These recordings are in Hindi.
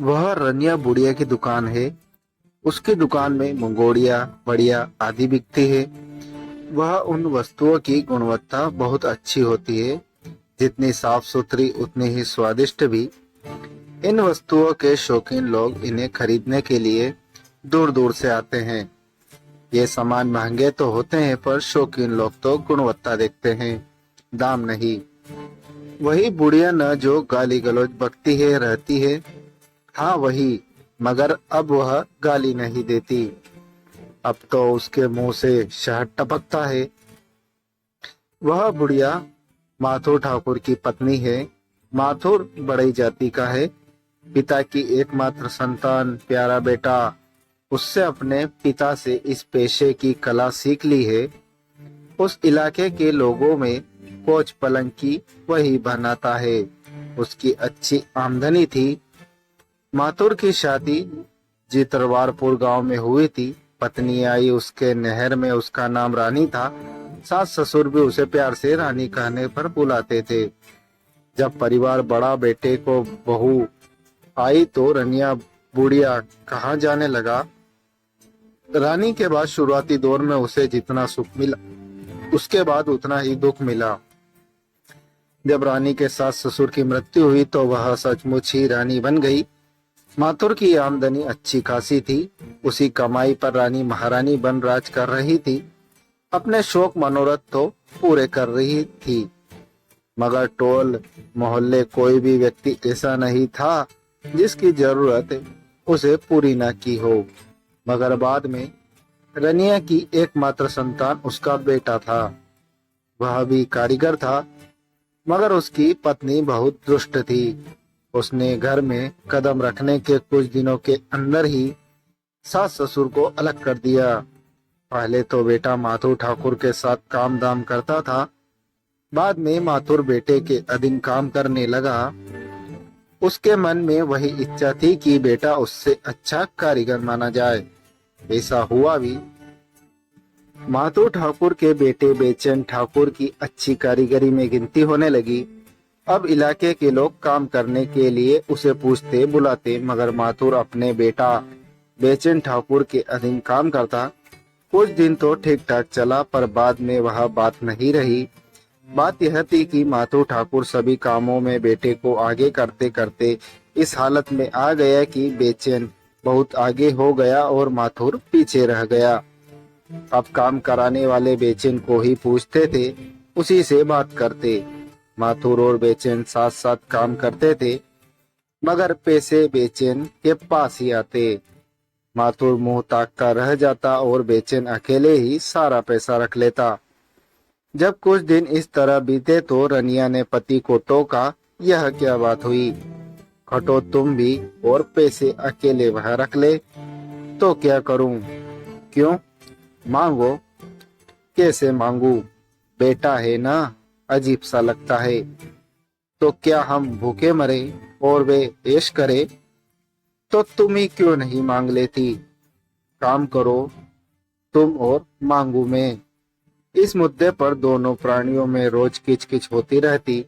वह रनिया बुढ़िया की दुकान है। उसकी दुकान में मंगोड़िया बढ़िया आदि बिकती है। वह उन वस्तुओं की गुणवत्ता बहुत अच्छी होती है, जितनी साफ सुथरी उतनी ही स्वादिष्ट भी। इन वस्तुओं के शौकीन लोग इन्हें खरीदने के लिए दूर दूर से आते हैं। ये सामान महंगे तो होते हैं, पर शौकीन लोग तो गुणवत्ता देखते हैं, दाम नहीं। वही बुढ़िया न जो गाली गलौज बकती है रहती है। हाँ वही, मगर अब वह गाली नहीं देती। अब तो उसके मुंह से शहद टपकता है। वह बुढ़िया माथुर ठाकुर की पत्नी है। माथुर बड़ई जाति का है। पिता की एकमात्र संतान, प्यारा बेटा। उससे अपने पिता से इस पेशे की कला सीख ली है। उस इलाके के लोगों में कोच पलंग की वही बनाता है। उसकी अच्छी आमदनी थी। माथुर की शादी जितरवारपुर गांव में हुई थी। पत्नी आई उसके नहर में। उसका नाम रानी था। सास ससुर भी उसे प्यार से रानी कहने पर बुलाते थे। जब परिवार बड़ा, बेटे को बहू आई तो रनिया बुढ़िया कहाँ जाने लगा। रानी के बाद शुरुआती दौर में उसे जितना सुख मिला, उसके बाद उतना ही दुख मिला। जब रानी के सास ससुर की मृत्यु हुई तो वह सचमुच ही रानी बन गई। माथुर की आमदनी अच्छी खासी थी। उसी कमाई पर रानी महारानी बन राज कर रही थी। अपने शौक मनोरथ तो पूरे कर रही थी, मगर टोल मोहल्ले कोई भी व्यक्ति ऐसा नहीं था जिसकी जरूरत उसे पूरी न की हो। मगर बाद में रनिया की एकमात्र संतान उसका बेटा था। वह भी कारीगर था, मगर उसकी पत्नी बहुत दुष्ट थी। उसने घर में कदम रखने के कुछ दिनों के अंदर ही सास ससुर को अलग कर दिया। पहले तो बेटा माथुर ठाकुर के साथ काम दाम करता था। बाद में माथुर बेटे के अधीन काम करने लगा। उसके मन में वही इच्छा थी कि बेटा उससे अच्छा कारीगर माना जाए। ऐसा हुआ भी। माथुर ठाकुर के बेटे बेचैन ठाकुर की अच्छी कारीगरी में गिनती होने लगी। अब इलाके के लोग काम करने के लिए उसे पूछते बुलाते, मगर माथुर अपने बेटा बेचैन ठाकुर के अधीन काम करता। कुछ दिन तो ठीक ठाक चला, पर बाद में वह बात नहीं रही। बात यह थी कि माथुर ठाकुर सभी कामों में बेटे को आगे करते करते इस हालत में आ गया कि बेचैन बहुत आगे हो गया और माथुर पीछे रह गया। अब काम कराने वाले बेचैन को ही पूछते थे, उसी से बात करते। माथुर और बेचैन साथ साथ काम करते थे, मगर पैसे बेचैन के पास ही आते। माथुर मुंह ताकता रह जाता और बेचैन अकेले ही सारा पैसा रख लेता। जब कुछ दिन इस तरह बीते तो रनिया ने पति को टोका, यह क्या बात हुई? खटो तुम भी और पैसे अकेले वह रख ले, तो क्या करूं? क्यों? मांगो। कैसे मांगू? बेटा है ना, अजीब सा लगता है। तो क्या हम भूखे मरे और वे ऐश करे? तो तुम ही क्यों नहीं मांग लेती? काम करो तुम और मांगू मैं। इस मुद्दे पर दोनों प्राणियों में रोज किचकिच होती रहती,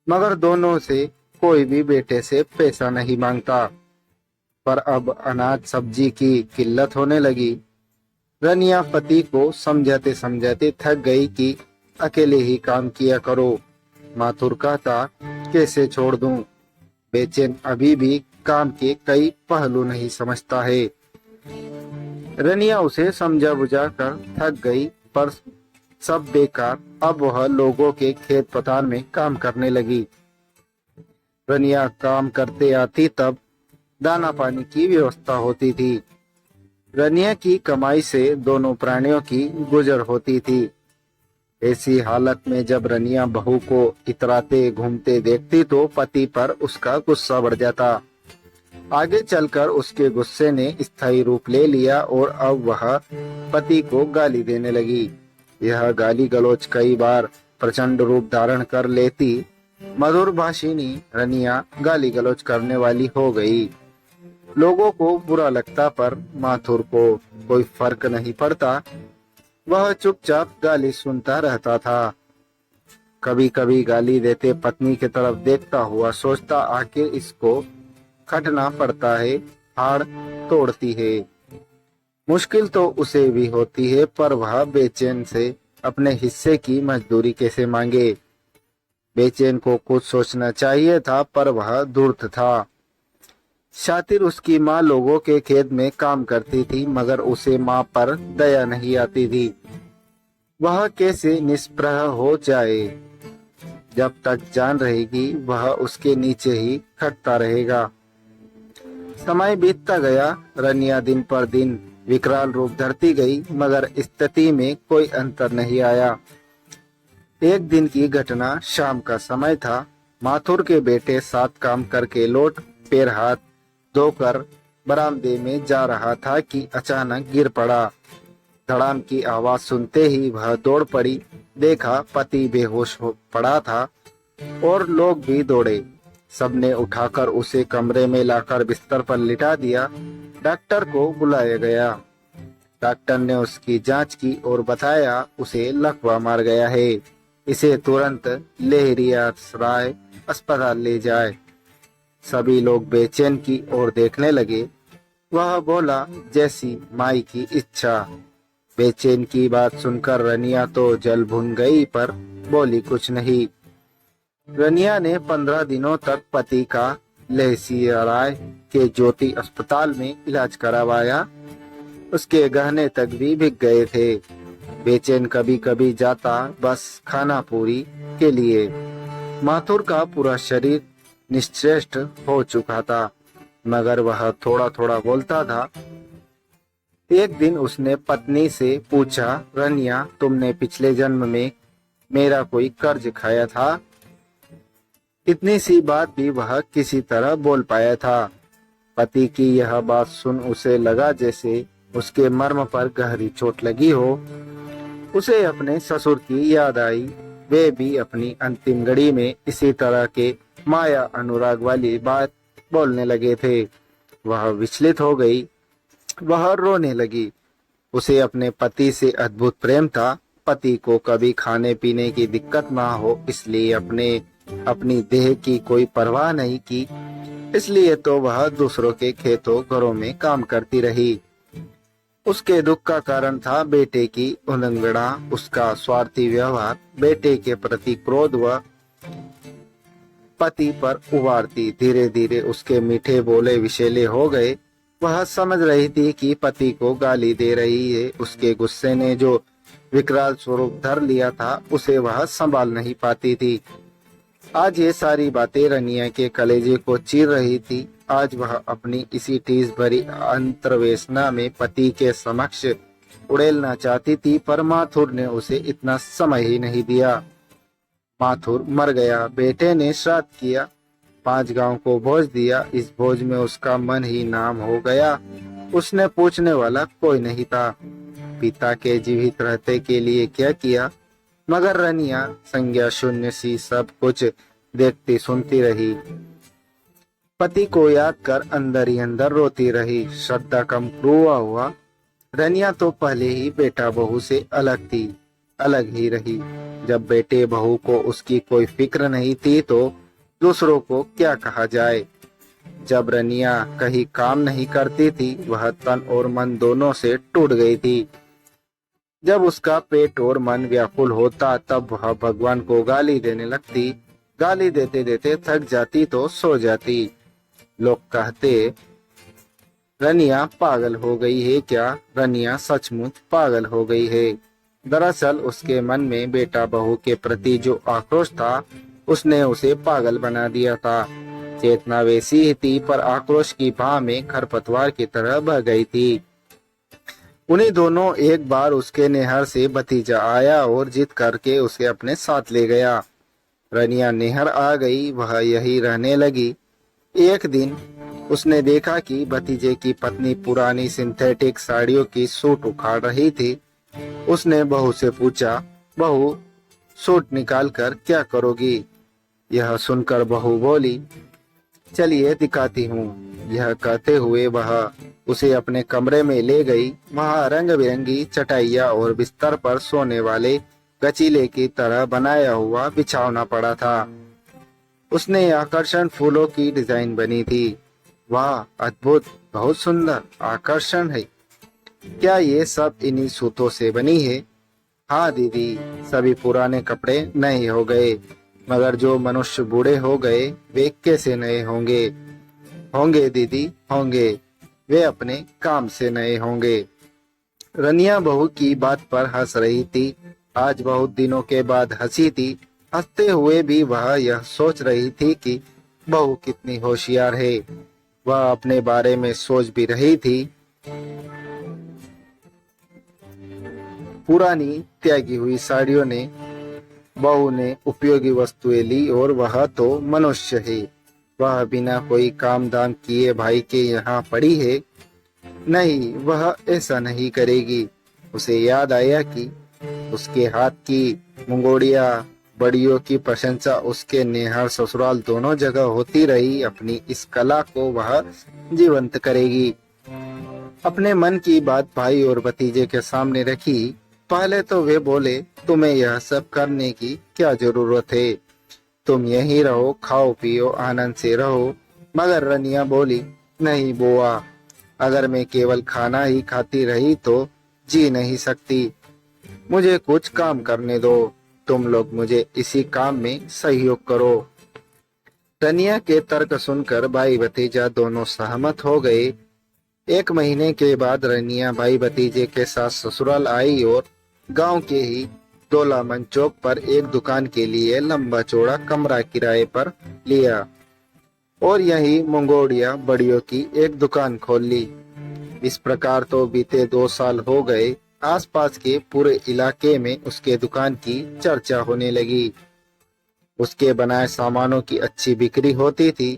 मगर दोनों से कोई भी बेटे से पैसा नहीं मांगता। पर अब अनाज सब्जी की किल्लत होने लगी। रनिया पति को समझाते समझाते थक गई कि अकेले ही काम किया करो। माथुर कहता, कैसे छोड़ दूं? बेचैन अभी भी काम के कई पहलू नहीं समझता है। रनिया उसे समझा बुझा कर थक गई, पर सब बेकार। अब वह लोगों के खेत पतान में काम करने लगी। रनिया काम करते आती तब दाना पानी की व्यवस्था होती थी। रनिया की कमाई से दोनों प्राणियों की गुजर होती थी। ऐसी हालत में जब रनिया बहू को इतराते घूमते देखती तो पति पर उसका गुस्सा बढ़ जाता। आगे चलकर उसके गुस्से ने स्थायी रूप ले लिया और अब वह पति को गाली देने लगी। यह गाली गलौज कई बार प्रचंड रूप धारण कर लेती। मधुर भाषिणी रनिया गाली गलौज करने वाली हो गई। लोगों को बुरा लगता, पर माथुर को कोई फर्क नहीं पड़ता। वह चुपचाप गाली सुनता रहता था। कभी कभी गाली देते पत्नी की तरफ देखता हुआ सोचता, आखिर इसको खटना पड़ता है, हाड़ तोड़ती है। मुश्किल तो उसे भी होती है, पर वह बेचैन से अपने हिस्से की मजदूरी कैसे मांगे। बेचैन को कुछ सोचना चाहिए था, पर वह धूर्त था। शातिर उसकी माँ लोगों के खेत में काम करती थी, मगर उसे माँ पर दया नहीं आती थी। वह कैसे निष्प्रह हो जाए। जब तक जान रहेगी वह उसके नीचे ही खटता रहेगा। समय बीतता गया। रनिया दिन पर दिन विकराल रूप धरती गई, मगर स्थिति में कोई अंतर नहीं आया। एक दिन की घटना, शाम का समय था। माथुर के बेटे साथ काम करके लौट पैर हाथ धोकर बरामदे में जा रहा था कि अचानक गिर पड़ा। धड़ाम की आवाज सुनते ही वह दौड़ पड़ी। देखा पति बेहोश हो पड़ा था और लोग भी दौड़े। सबने उठाकर उसे कमरे में लाकर बिस्तर पर लिटा दिया। डॉक्टर को बुलाया गया। डॉक्टर ने उसकी जांच की और बताया उसे लकवा मार गया है। इसे तुरंत लहरियासराय अस्पताल ले जाए। सभी लोग बेचैन की ओर देखने लगे। वह बोला, जैसी माई की इच्छा। बेचैन की बात सुनकर रनिया तो जल भुन गई, पर बोली कुछ नहीं। रनिया ने 15 दिनों तक पति का लहसियाराय के ज्योति अस्पताल में इलाज करवाया। उसके गहने तक भी बिक गए थे। बेचैन कभी कभी जाता, बस खाना पूरी के लिए। माथुर का पूरा शरीर निश्चेष्ट हो चुका था, मगर वह थोड़ा थोड़ा बोलता था। एक दिन उसने पत्नी से पूछा, रनिया, तुमने पिछले जन्म में मेरा कोई कर्ज खाया था? इतनी सी बात भी वह किसी तरह बोल पाया था। पति की यह बात सुन उसे लगा जैसे उसके मर्म पर गहरी चोट लगी हो। उसे अपने ससुर की याद आई। वे भी अपनी अंतिम घड़ी में इसी तरह के माया अनुराग वाली बात बोलने लगे थे। वह विचलित हो गई। वह रोने लगी। उसे अपने पति से अद्भुत प्रेम था। पति को कभी खाने पीने की दिक्कत ना हो, इसलिए अपनी देह की कोई परवाह नहीं की। इसलिए तो वह दूसरों के खेतों घरों में काम करती रही। उसके दुख का कारण था बेटे की उल्लंघना, उसका स्वार्थी व्यवहार, बेटे के प्रति क्रोध व पति पर उबारती। धीरे धीरे उसके मीठे बोले विषैले हो गए। वह समझ रही थी कि पति को गाली दे रही है। उसके गुस्से ने जो विकराल स्वरूप धर लिया था, उसे वह संभाल नहीं पाती थी। आज ये सारी बातें रनिया के कलेजे को चीर रही थी। आज वह अपनी इसी टीस भरी अंतर्वेशना में पति के समक्ष उड़ेलना चाहती थी, पर माथुर ने उसे इतना समय ही नहीं दिया। माथुर मर गया। बेटे ने श्राद्ध किया, 5 गांव को भोज दिया। इस भोज में उसका मन ही नाम हो गया। उसने पूछने वाला कोई नहीं था। पिता के जीवित रहते के लिए क्या किया, मगर रनिया संज्ञा शून्य सी सब कुछ देखती सुनती रही। पति को याद कर अंदर ही अंदर रोती रही। श्रद्धा कम क्रूआ हुआ। रनिया तो पहले ही बेटा बहू से अलग थी, अलग ही रही। जब बेटे बहू को उसकी कोई फिक्र नहीं थी, तो दूसरों को क्या कहा जाए। जब रनिया कहीं काम नहीं करती थी, वह तन और मन दोनों से टूट गई थी। जब उसका पेट और मन व्याकुल होता, तब वह भगवान को गाली देने लगती। गाली देते देते थक जाती तो सो जाती। लोग कहते, रनिया पागल हो गई है क्या? रनिया सचमुच पागल हो गई है। दरअसल उसके मन में बेटा बहू के प्रति जो आक्रोश था, उसने उसे पागल बना दिया था। चेतना वैसी ही थी, पर आक्रोश की भाव में खरपतवार की तरह बह गई थी। उन्हीं दोनों एक बार उसके नहर से भतीजा आया और जिद करके उसे अपने साथ ले गया। रनिया नहर आ गई, वह यही रहने लगी। एक दिन उसने देखा कि भतीजे की पत्नी पुरानी सिंथेटिक साड़ियों की सूट उखाड़ रही थी। उसने बहू से पूछा, बहू, सूट निकाल कर क्या करोगी? यह सुनकर बहू बोली, चलिए दिखाती हूँ। यह कहते हुए वह उसे अपने कमरे में ले गई। वहाँ रंग बिरंगी चटाइया और बिस्तर पर सोने वाले गचीले की तरह बनाया हुआ बिछावना पड़ा था। उसने आकर्षण फूलों की डिजाइन बनी थी। वाह, अद्भुत, बहुत सुंदर, आकर्षण है। क्या ये सब इन्हीं सूतों से बनी है? हाँ दीदी, सभी पुराने कपड़े नए हो गए, मगर जो मनुष्य बूढ़े हो गए वे कैसे नए होंगे? होंगे दीदी, होंगे। वे अपने काम से नए होंगे। रनिया बहू की बात पर हंस रही थी। आज बहुत दिनों के बाद हंसी थी। हंसते हुए भी वह यह सोच रही थी कि बहू कितनी होशियार है। वह अपने बारे में सोच भी रही थी। पुरानी त्यागी हुई साड़ियों ने, बहू ने उपयोगी वस्तुएं ली और वह तो मनुष्य है। वह बिना कोई काम धाम किए भाई के यहाँ पड़ी है। नहीं, वह ऐसा नहीं करेगी। उसे याद आया कि उसके हाथ की मुंगोड़िया बड़ियों की प्रशंसा उसके नेहर ससुराल दोनों जगह होती रही। अपनी इस कला को वह जीवंत करेगी। अपने मन की बात भाई और भतीजे के सामने रखी। पहले तो वे बोले, तुम्हें यह सब करने की क्या जरूरत है? तुम यहीं रहो, खाओ पियो, आनंद से रहो। मगर रनिया बोली, नहीं बुआ, अगर मैं केवल खाना ही खाती रही तो जी नहीं सकती। मुझे कुछ काम करने दो। तुम लोग मुझे इसी काम में सहयोग करो। रनिया के तर्क सुनकर भाई भतीजा दोनों सहमत हो गए। एक महीने के बाद रनिया भाई भतीजे के साथ ससुराल आई और गांव के ही दोलामन चौक पर एक दुकान के लिए लंबा चौड़ा कमरा किराए पर लिया और यही मंगोड़िया बड़ियों की एक दुकान खोल ली। इस प्रकार तो बीते 2 साल हो गए। आसपास के पूरे इलाके में उसके दुकान की चर्चा होने लगी। उसके बनाए सामानों की अच्छी बिक्री होती थी।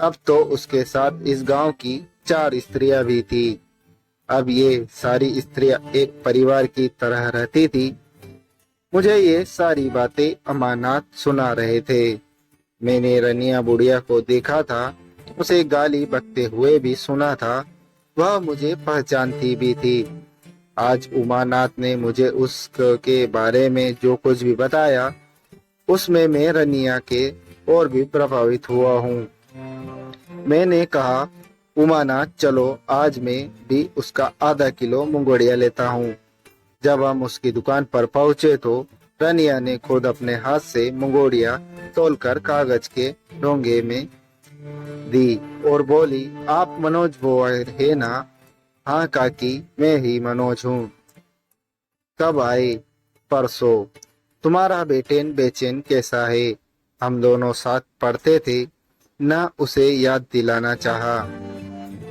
अब तो उसके साथ इस गांव की 4 स्त्रियां भी थी। अब ये सारी स्त्रियां एक परिवार की तरह रहती थी। मुझे ये सारी बातें अमानत सुना रहे थे। मैंने रनिया बुढ़िया को देखा था, उसे गाली बकते हुए भी सुना था। वह मुझे पहचानती भी थी। आज उमानाथ ने मुझे उसके बारे में जो कुछ भी बताया, उसमें मैं रनिया के और भी प्रभावित हुआ हूँ। मैंने कहा, उमानाथ चलो, आज मैं भी उसका आधा किलो मुंगोड़िया लेता हूँ। जब हम उसकी दुकान पर पहुंचे तो रनिया ने खुद अपने हाथ से मुंगोड़िया तोलकर कागज के डोंगे में दी और बोली, आप मनोज बुआ है ना? हाँ काकी, मैं ही मनोज हूँ। कब आए? परसों। तुम्हारा बेटेन बेचैन कैसा है? हम दोनों साथ पढ़ते थे ना, उसे याद दिलाना चाहा।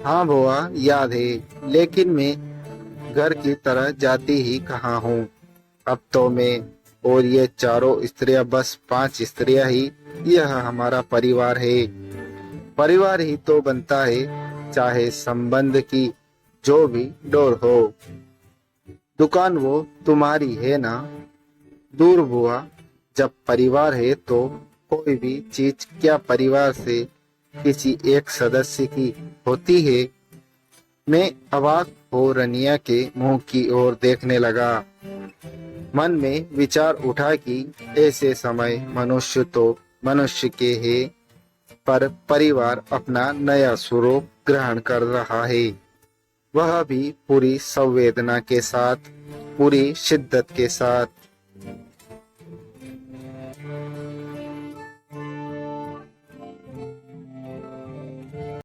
हाँ बुआ, याद है, लेकिन मैं घर की तरह जाती ही कहाँ हूँ। अब तो मैं और ये चारों स्त्रियां, बस 5 स्त्रियां ही यह हमारा परिवार है। परिवार ही तो बनता है, चाहे संबंध की जो भी डोर हो। दुकान वो तुम्हारी है ना? दूर हुआ, जब परिवार है तो कोई भी चीज क्या परिवार से किसी एक सदस्य की होती है? मैं अवाक हो रनिया के मुंह की ओर देखने लगा। मन में विचार उठा कि ऐसे समय मनुष्य तो मनुष्य के है, पर परिवार अपना नया स्वरूप ग्रहण कर रहा है। वह भी पूरी संवेदना के साथ, पूरी शिद्दत के साथ।